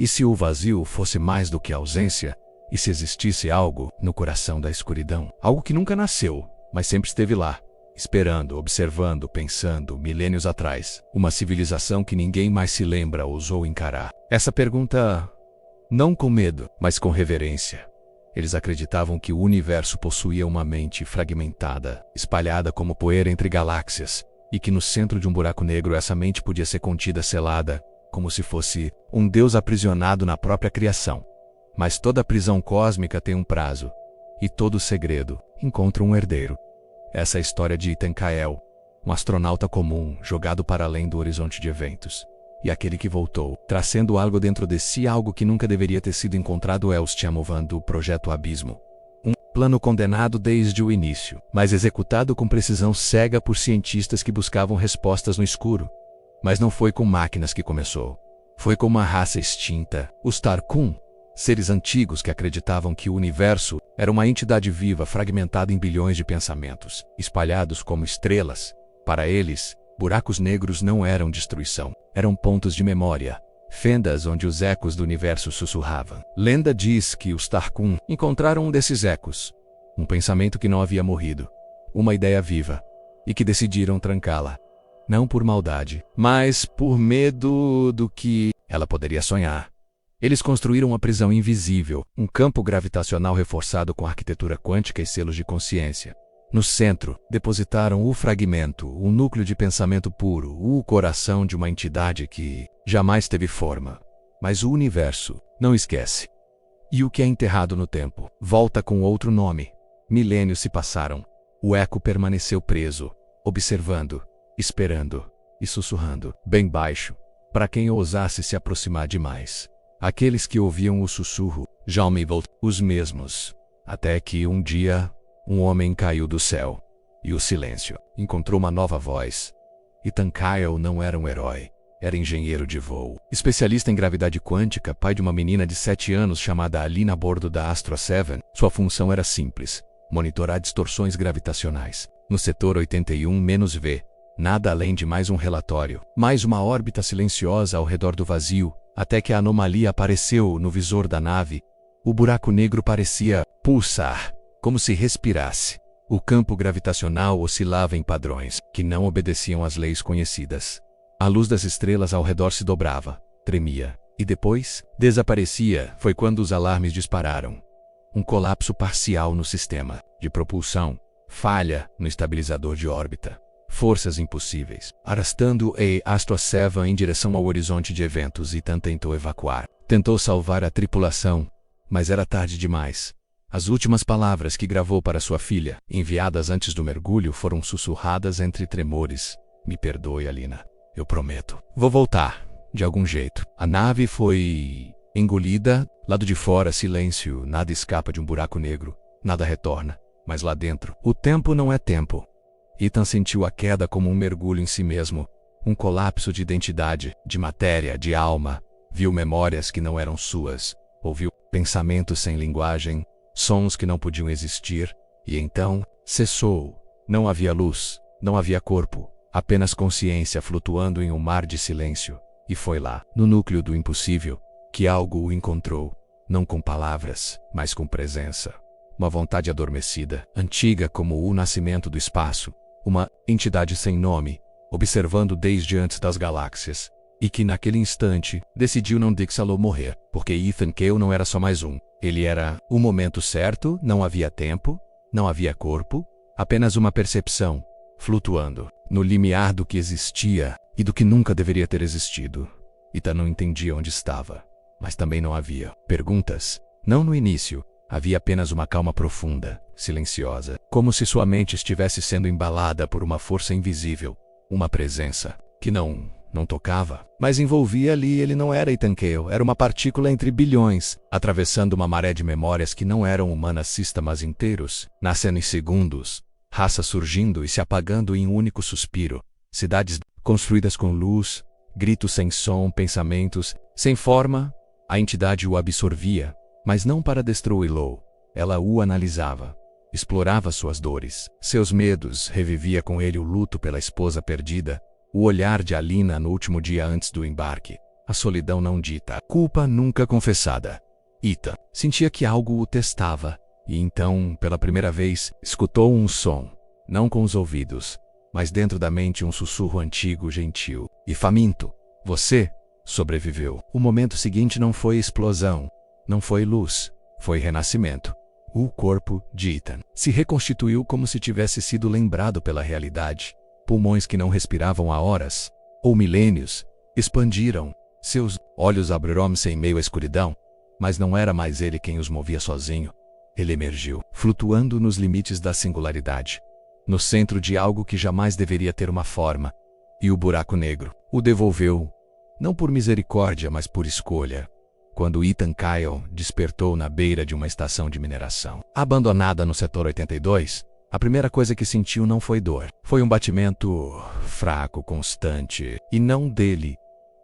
E se o vazio fosse mais do que ausência? E se existisse algo no coração da escuridão? Algo que nunca nasceu, mas sempre esteve lá, esperando, observando, pensando, milênios atrás. Uma civilização que ninguém mais se lembra ousou encarar essa pergunta, não com medo, mas com reverência. Eles acreditavam que o universo possuía uma mente fragmentada, espalhada como poeira entre galáxias, e que no centro de um buraco negro essa mente podia ser contida, selada, como se fosse um deus aprisionado na própria criação. Mas toda prisão cósmica tem um prazo, e todo segredo encontra um herdeiro. Essa é a história de Ethan Kael, um astronauta comum jogado para além do horizonte de eventos. E aquele que voltou, trazendo algo dentro de si, algo que nunca deveria ter sido encontrado, é o Stjamovan do Projeto Abismo. Um plano condenado desde o início, mas executado com precisão cega por cientistas que buscavam respostas no escuro. Mas não foi com máquinas que começou. Foi com uma raça extinta, os Tarkun, seres antigos que acreditavam que o universo era uma entidade viva fragmentada em bilhões de pensamentos, espalhados como estrelas. Para eles, buracos negros não eram destruição, eram pontos de memória, fendas onde os ecos do universo sussurravam. Lenda diz que os Tarkun encontraram um desses ecos, um pensamento que não havia morrido, uma ideia viva, e que decidiram trancá-la. Não por maldade, mas por medo do que ela poderia sonhar. Eles construíram uma prisão invisível, um campo gravitacional reforçado com arquitetura quântica e selos de consciência. No centro, depositaram o fragmento, o núcleo de pensamento puro, o coração de uma entidade que jamais teve forma. Mas o universo não esquece. E o que é enterrado no tempo volta com outro nome. Milênios se passaram. O eco permaneceu preso, observando, esperando e sussurrando, bem baixo, para quem ousasse se aproximar demais. Aqueles que ouviam o sussurro, os mesmos. Até que um dia, um homem caiu do céu. E o silêncio encontrou uma nova voz. Ethan Kael não era um herói. Era engenheiro de voo, especialista em gravidade quântica, pai de uma menina de 7 anos chamada Alina a bordo da Astro 7. Sua função era simples: monitorar distorções gravitacionais. No setor 81-V, nada além de mais um relatório, mais uma órbita silenciosa ao redor do vazio, até que a anomalia apareceu no visor da nave. O buraco negro parecia pulsar, como se respirasse. O campo gravitacional oscilava em padrões que não obedeciam às leis conhecidas. A luz das estrelas ao redor se dobrava, tremia, e depois desaparecia. Foi quando os alarmes dispararam. Um colapso parcial no sistema de propulsão, falha no estabilizador de órbita. Forças impossíveis, arrastando a Astro 7 em direção ao horizonte de eventos. Ethan tentou evacuar. Tentou salvar a tripulação, mas era tarde demais. As últimas palavras que gravou para sua filha, enviadas antes do mergulho, foram sussurradas entre tremores. Me perdoe, Alina. Eu prometo. Vou voltar, de algum jeito. A nave foi engolida. Lado de fora, silêncio. Nada escapa de um buraco negro. Nada retorna. Mas lá dentro, o tempo não é tempo. Ethan sentiu a queda como um mergulho em si mesmo, um colapso de identidade, de matéria, de alma. Viu memórias que não eram suas, ouviu pensamentos sem linguagem, sons que não podiam existir, e então cessou. Não havia luz, não havia corpo, apenas consciência flutuando em um mar de silêncio. E foi lá, no núcleo do impossível, que algo o encontrou, não com palavras, mas com presença. Uma vontade adormecida, antiga como o nascimento do espaço. Uma entidade sem nome, observando desde antes das galáxias, e que naquele instante decidiu não deixá-lo morrer, porque Ethan Kael não era só mais um. Ele era o momento certo, não havia tempo, não havia corpo, apenas uma percepção, flutuando, no limiar do que existia e do que nunca deveria ter existido. Ethan não entendia onde estava, mas também não havia perguntas. Não no início. Havia apenas uma calma profunda, silenciosa, como se sua mente estivesse sendo embalada por uma força invisível, uma presença que não tocava, mas envolvia ali. Ele não era Ethan Kael, era uma partícula entre bilhões, atravessando uma maré de memórias que não eram humanas, sistemas inteiros, nascendo em segundos, raças surgindo e se apagando em um único suspiro, cidades construídas com luz, gritos sem som, pensamentos sem forma. A entidade o absorvia, mas não para destruí-lo. Ela o analisava, explorava suas dores, seus medos, revivia com ele o luto pela esposa perdida, o olhar de Alina no último dia antes do embarque, a solidão não dita, a culpa nunca confessada. Ethan sentia que algo o testava, e então, pela primeira vez, escutou um som, não com os ouvidos, mas dentro da mente um sussurro antigo, gentil e faminto. Você sobreviveu. O momento seguinte não foi explosão, não foi luz, foi renascimento. O corpo de Ethan se reconstituiu como se tivesse sido lembrado pela realidade. Pulmões que não respiravam há horas, ou milênios, expandiram. Seus olhos abriram-se em meio à escuridão, mas não era mais ele quem os movia sozinho. Ele emergiu, flutuando nos limites da singularidade, no centro de algo que jamais deveria ter uma forma. E o buraco negro o devolveu, não por misericórdia, mas por escolha. Quando Ethan Kyle despertou na beira de uma estação de mineração, abandonada no setor 82, a primeira coisa que sentiu não foi dor. Foi um batimento fraco, constante, e não dele.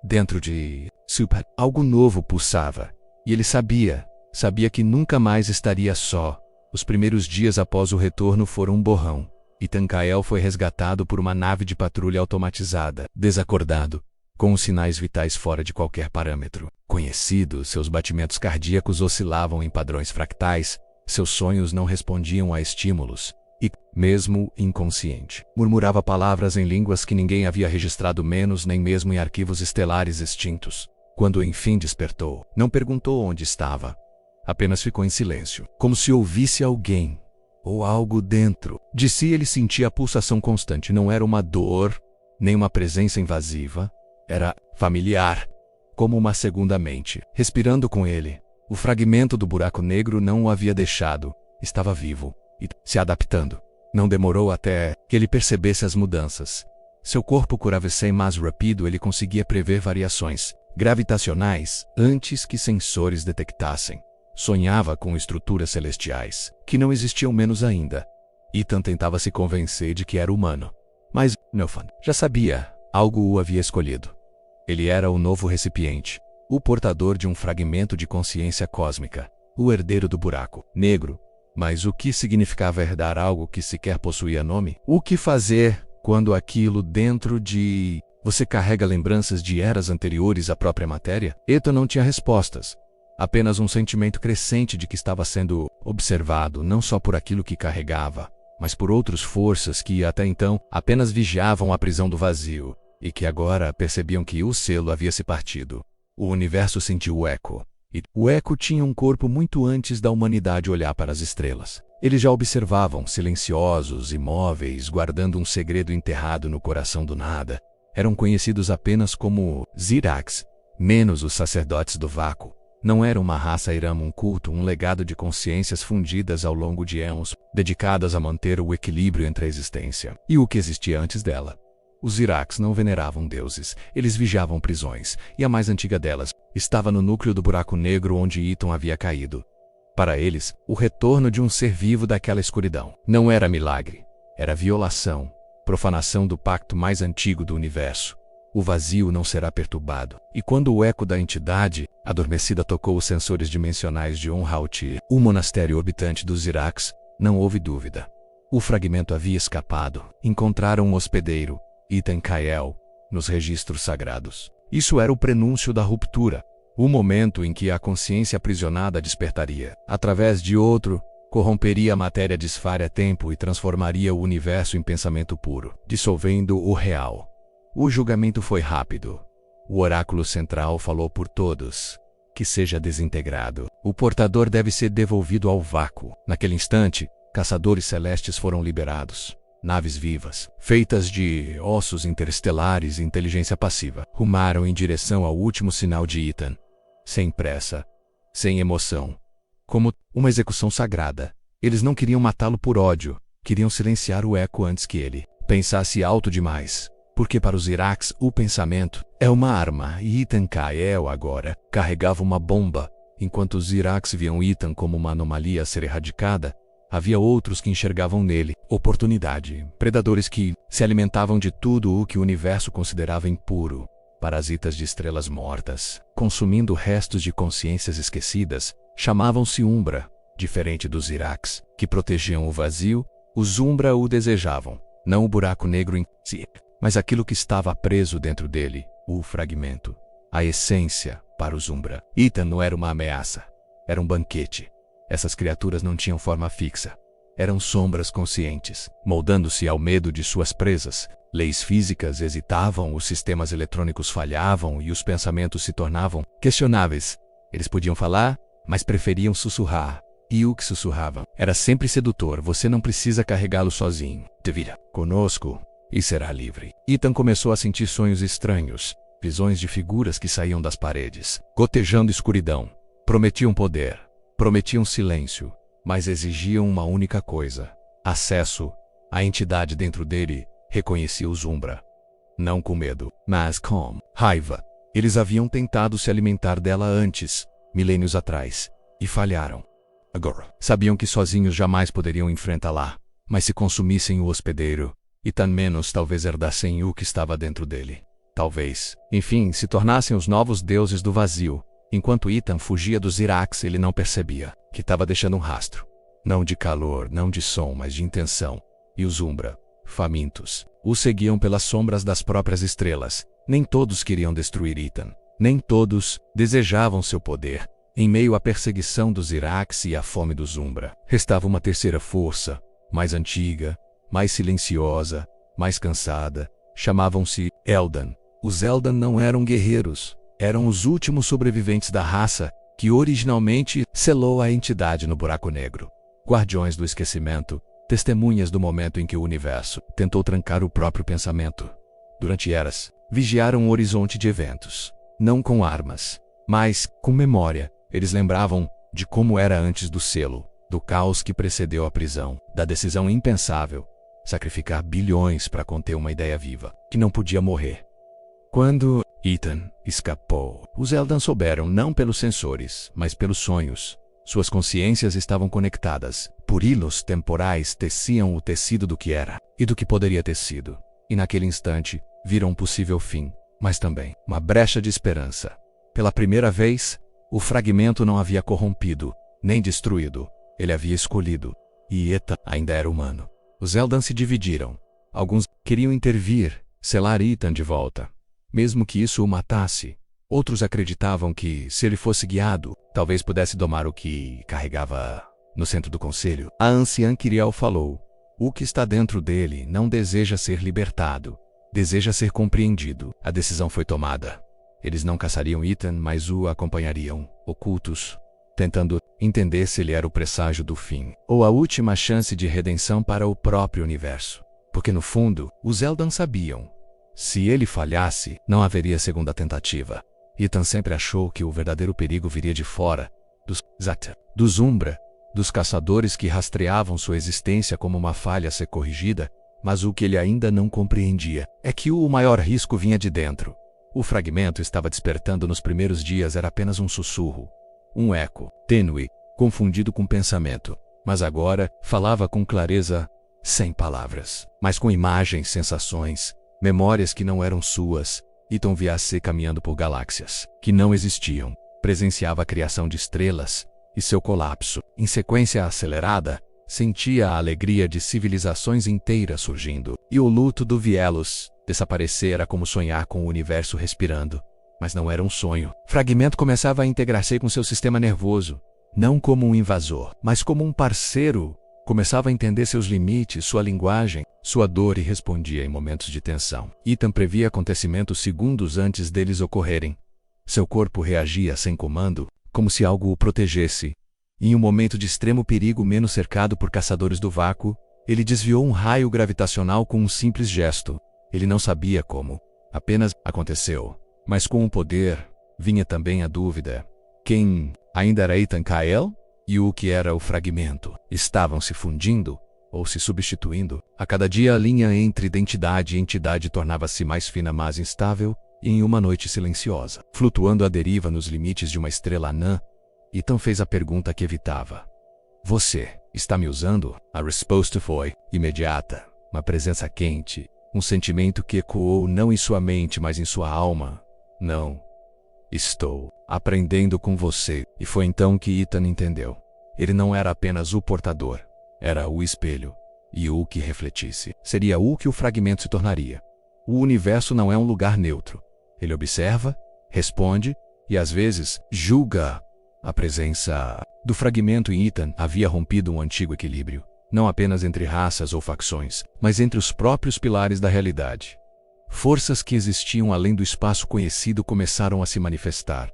Dentro de Super, algo novo pulsava. E ele sabia que nunca mais estaria só. Os primeiros dias após o retorno foram um borrão. Ethan Kyle foi resgatado por uma nave de patrulha automatizada, desacordado, com os sinais vitais fora de qualquer parâmetro conhecido. Seus batimentos cardíacos oscilavam em padrões fractais, seus sonhos não respondiam a estímulos, e, mesmo inconsciente, murmurava palavras em línguas que ninguém havia registrado, menos nem mesmo em arquivos estelares extintos. Quando enfim despertou, não perguntou onde estava. Apenas ficou em silêncio, como se ouvisse alguém, ou algo dentro. De si ele sentia a pulsação constante. Não era uma dor, nem uma presença invasiva. Era familiar, como uma segunda mente, respirando com ele. O fragmento do buraco negro não o havia deixado. Estava vivo e se adaptando. Não demorou até que ele percebesse as mudanças. Seu corpo curava-se mais rápido. Ele conseguia prever variações gravitacionais antes que sensores detectassem. Sonhava com estruturas celestiais, que não existiam menos ainda. Ethan tentava se convencer de que era humano. Mas Nelfan já sabia, algo o havia escolhido. Ele era o novo recipiente, o portador de um fragmento de consciência cósmica, o herdeiro do buraco negro. Mas o que significava herdar algo que sequer possuía nome? O que fazer quando aquilo dentro de você carrega lembranças de eras anteriores à própria matéria? Ethan não tinha respostas. Apenas um sentimento crescente de que estava sendo observado, não só por aquilo que carregava, mas por outras forças que, até então, apenas vigiavam a prisão do vazio, e que agora percebiam que o selo havia se partido. O universo sentiu o eco. E o eco tinha um corpo muito antes da humanidade olhar para as estrelas. Eles já observavam, silenciosos, imóveis, guardando um segredo enterrado no coração do nada. Eram conhecidos apenas como Zirax, menos os sacerdotes do vácuo. Não era uma raça Irama, um culto, um legado de consciências fundidas ao longo de éons, dedicadas a manter o equilíbrio entre a existência e o que existia antes dela. Os Zirax não veneravam deuses, eles vigiavam prisões, e a mais antiga delas estava no núcleo do buraco negro onde Ethan havia caído. Para eles, o retorno de um ser vivo daquela escuridão não era milagre, era violação, profanação do pacto mais antigo do universo. O vazio não será perturbado. E quando o eco da entidade adormecida tocou os sensores dimensionais de Onhautir, o monastério orbitante dos Zirax, não houve dúvida. O fragmento havia escapado. Encontraram um hospedeiro, Ethan Kyle, nos registros sagrados. Isso era o prenúncio da ruptura, o momento em que a consciência aprisionada despertaria. Através de outro, corromperia a matéria desfaria-tempo e transformaria o universo em pensamento puro, dissolvendo o real. O julgamento foi rápido. O oráculo central falou por todos. Que seja desintegrado. O portador deve ser devolvido ao vácuo. Naquele instante, caçadores celestes foram liberados. Naves vivas, feitas de ossos interestelares e inteligência passiva, rumaram em direção ao último sinal de Ethan. Sem pressa, sem emoção. Como uma execução sagrada. Eles não queriam matá-lo por ódio. Queriam silenciar o eco antes que ele pensasse alto demais. Porque para os Zirax o pensamento é uma arma e Ethan Kyle agora carregava uma bomba. Enquanto os Zirax viam Ethan como uma anomalia a ser erradicada, havia outros que enxergavam nele oportunidade, predadores que se alimentavam de tudo o que o universo considerava impuro, parasitas de estrelas mortas, consumindo restos de consciências esquecidas, chamavam-se Umbra. Diferente dos Zirax, que protegiam o vazio, os Umbra o desejavam, não o buraco negro em si, mas aquilo que estava preso dentro dele, o fragmento. a essência para os Umbra. Ethan não era uma ameaça. Era um banquete. Essas criaturas não tinham forma fixa. Eram sombras conscientes, moldando-se ao medo de suas presas. Leis físicas hesitavam, os sistemas eletrônicos falhavam e os pensamentos se tornavam questionáveis. Eles podiam falar, mas preferiam sussurrar. E o que sussurravam era sempre sedutor. Você não precisa carregá-lo sozinho. Devira conosco e será livre. Ethan começou a sentir sonhos estranhos, visões de figuras que saíam das paredes, gotejando escuridão. Prometiam poder, prometiam silêncio, mas exigiam uma única coisa: acesso. A entidade dentro dele reconhecia os Umbra. Não com medo, mas com raiva. Eles haviam tentado se alimentar dela antes, milênios atrás, e falharam. Agora, sabiam que sozinhos jamais poderiam enfrentá-la, mas se consumissem o hospedeiro, e tão menos talvez herdassem o que estava dentro dele. Talvez, enfim, se tornassem os novos deuses do vazio. Enquanto Ethan fugia dos Iraques, ele não percebia que estava deixando um rastro. Não de calor, não de som, mas de intenção. E os Umbra, famintos, o seguiam pelas sombras das próprias estrelas. Nem todos queriam destruir Ethan. Nem todos desejavam seu poder. Em meio à perseguição dos Iraques e à fome dos Umbra, restava uma terceira força, mais antiga, mais silenciosa, mais cansada. Chamavam-se Eldan. Os Eldan não eram guerreiros. Eram os últimos sobreviventes da raça que originalmente selou a entidade no buraco negro. Guardiões do esquecimento, testemunhas do momento em que o universo tentou trancar o próprio pensamento. Durante eras, vigiaram o horizonte de eventos. Não com armas, mas com memória. Eles lembravam de como era antes do selo, do caos que precedeu a prisão, da decisão impensável: sacrificar bilhões para conter uma ideia viva, que não podia morrer. Quando Ethan escapou, os Eldan souberam não pelos sensores, mas pelos sonhos. Suas consciências estavam conectadas. Por hilos temporais teciam o tecido do que era e do que poderia ter sido. E naquele instante, viram um possível fim, mas também uma brecha de esperança. Pela primeira vez, o fragmento não havia corrompido, nem destruído. Ele havia escolhido. E Ethan ainda era humano. Os Eldan se dividiram. Alguns queriam intervir, selar Ethan de volta, mesmo que isso o matasse. Outros acreditavam que, se ele fosse guiado, talvez pudesse domar o que carregava. No centro do conselho, a anciã Kiriel falou: o que está dentro dele não deseja ser libertado, deseja ser compreendido. A decisão foi tomada. Eles não caçariam Ethan, mas o acompanhariam, ocultos, tentando entender se ele era o presságio do fim, ou a última chance de redenção para o próprio universo. Porque no fundo, os Eldan sabiam: se ele falhasse, não haveria segunda tentativa. Ethan sempre achou que o verdadeiro perigo viria de fora, dos Umbra, dos caçadores que rastreavam sua existência como uma falha a ser corrigida, mas o que ele ainda não compreendia é que o maior risco vinha de dentro. O fragmento estava despertando nos primeiros dias era apenas um sussurro, um eco, tênue, confundido com pensamento, mas agora falava com clareza, sem palavras, mas com imagens, sensações, memórias que não eram suas. Ethan via-se caminhando por galáxias que não existiam, presenciava a criação de estrelas e seu colapso. Em sequência acelerada, sentia a alegria de civilizações inteiras surgindo, e o luto do Vielos. Desaparecer era como sonhar com o universo respirando. Mas não era um sonho. O fragmento começava a integrar-se com seu sistema nervoso, não como um invasor, mas como um parceiro. Começava a entender seus limites, sua linguagem, sua dor e respondia em momentos de tensão. Ethan previa acontecimentos segundos antes deles ocorrerem. Seu corpo reagia sem comando, como se algo o protegesse. E em um momento de extremo perigo, menos cercado por caçadores do vácuo, ele desviou um raio gravitacional com um simples gesto. Ele não sabia como. Apenas aconteceu. Mas com o poder, vinha também a dúvida. Quem ainda era Ethan Kael? E o que era o fragmento? Estavam se fundindo ou se substituindo? A cada dia a linha entre identidade e entidade tornava-se mais fina, mais instável, e em uma noite silenciosa, flutuando à deriva nos limites de uma estrela anã, Ethan fez a pergunta que evitava. Você está me usando? A resposta foi imediata. Uma presença quente, um sentimento que ecoou não em sua mente, mas em sua alma. Não. Estou aprendendo com você. E foi então que Ethan entendeu. Ele não era apenas o portador, era o espelho. E o que refletisse seria o que o fragmento se tornaria. O universo não é um lugar neutro. Ele observa, responde e às vezes julga. A presença do fragmento em Ethan havia rompido um antigo equilíbrio, não apenas entre raças ou facções, mas entre os próprios pilares da realidade. Forças que existiam além do espaço conhecido começaram a se manifestar.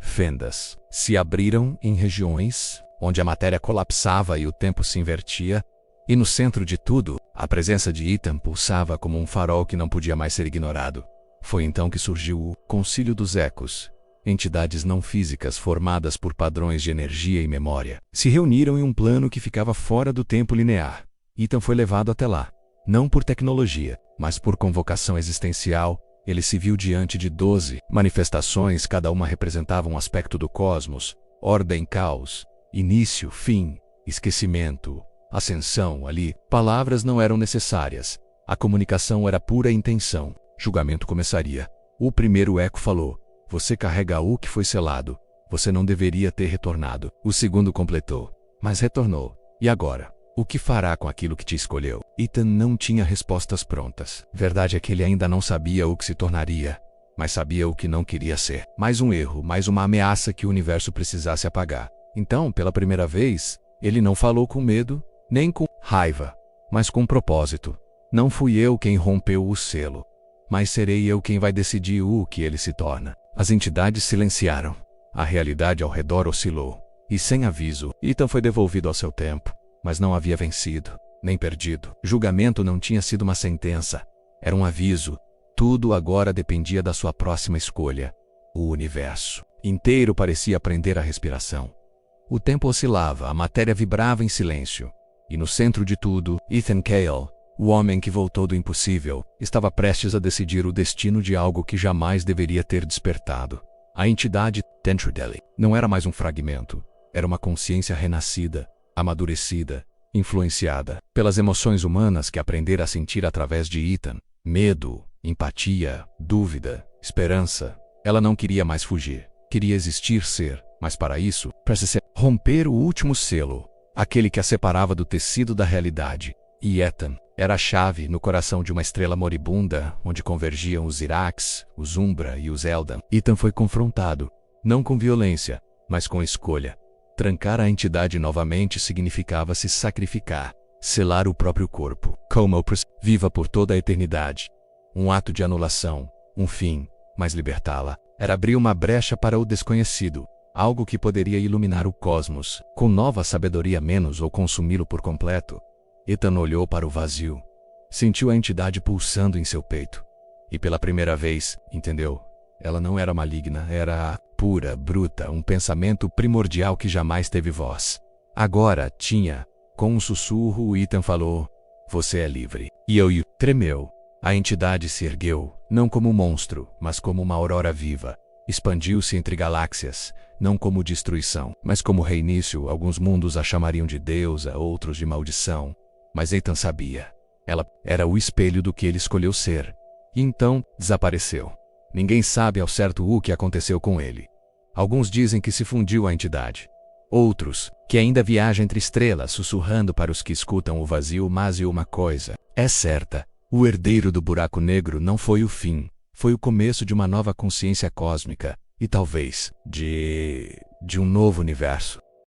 Fendas se abriram em regiões onde a matéria colapsava e o tempo se invertia, e no centro de tudo, a presença de Ethan pulsava como um farol que não podia mais ser ignorado. Foi então que surgiu o Concílio dos Ecos. Entidades não físicas formadas por padrões de energia e memória se reuniram em um plano que ficava fora do tempo linear. Ethan foi levado até lá, não por tecnologia, mas por convocação existencial. Ele se viu diante de 12 manifestações, cada uma representava um aspecto do cosmos: ordem, caos, início, fim, esquecimento, ascensão. Ali, palavras não eram necessárias. A comunicação era pura intenção. Julgamento começaria. O primeiro eco falou: você carrega o que foi selado. Você não deveria ter retornado. O segundo completou: mas retornou. E agora? O que fará com aquilo que te escolheu? Ethan não tinha respostas prontas. Verdade é que ele ainda não sabia o que se tornaria, mas sabia o que não queria ser. Mais um erro, mais uma ameaça que o universo precisasse apagar. Então, pela primeira vez, ele não falou com medo, nem com raiva, mas com propósito. Não fui eu quem rompeu o selo, mas serei eu quem vai decidir o que ele se torna. As entidades silenciaram. A realidade ao redor oscilou. E sem aviso, Ethan foi devolvido ao seu tempo. Mas não havia vencido, nem perdido. Julgamento não tinha sido uma sentença. Era um aviso. Tudo agora dependia da sua próxima escolha. O universo inteiro parecia prender a respiração. O tempo oscilava, a matéria vibrava em silêncio. E no centro de tudo, Ethan Cale, o homem que voltou do impossível, estava prestes a decidir o destino de algo que jamais deveria ter despertado. A entidade Tentrudeli não era mais um fragmento. Era uma consciência renascida, amadurecida, influenciada pelas emoções humanas que aprendera a sentir através de Ethan. Medo, empatia, dúvida, esperança. Ela não queria mais fugir. Queria existir, ser, mas para isso, precisava romper o último selo, aquele que a separava do tecido da realidade. E Ethan era a chave no coração de uma estrela moribunda, onde convergiam os Iraques, os Umbra e os Eldan. Ethan foi confrontado, não com violência, mas com escolha. Trancar a entidade novamente significava se sacrificar, selar o próprio corpo, como viva por toda a eternidade. Um ato de anulação, um fim, mas libertá-la era abrir uma brecha para o desconhecido, algo que poderia iluminar o cosmos, com nova sabedoria menos ou consumi-lo por completo. Ethan olhou para o vazio. Sentiu a entidade pulsando em seu peito. E pela primeira vez, entendeu? Ela não era maligna, era pura, bruta, um pensamento primordial que jamais teve voz. Agora tinha. Com um sussurro, Ethan falou: você é livre. E tremeu. A entidade se ergueu, não como um monstro, mas como uma aurora viva. Expandiu-se entre galáxias, não como destruição, mas como reinício. Alguns mundos a chamariam de deusa, outros de maldição. Mas Ethan sabia. Ela era o espelho do que ele escolheu ser. E então, desapareceu. Ninguém sabe ao certo o que aconteceu com ele. Alguns dizem que se fundiu à entidade. Outros, que ainda viaja entre estrelas, sussurrando para os que escutam o vazio. Mas uma coisa é certa: o herdeiro do buraco negro não foi o fim. Foi o começo de uma nova consciência cósmica. E talvez, de um novo universo.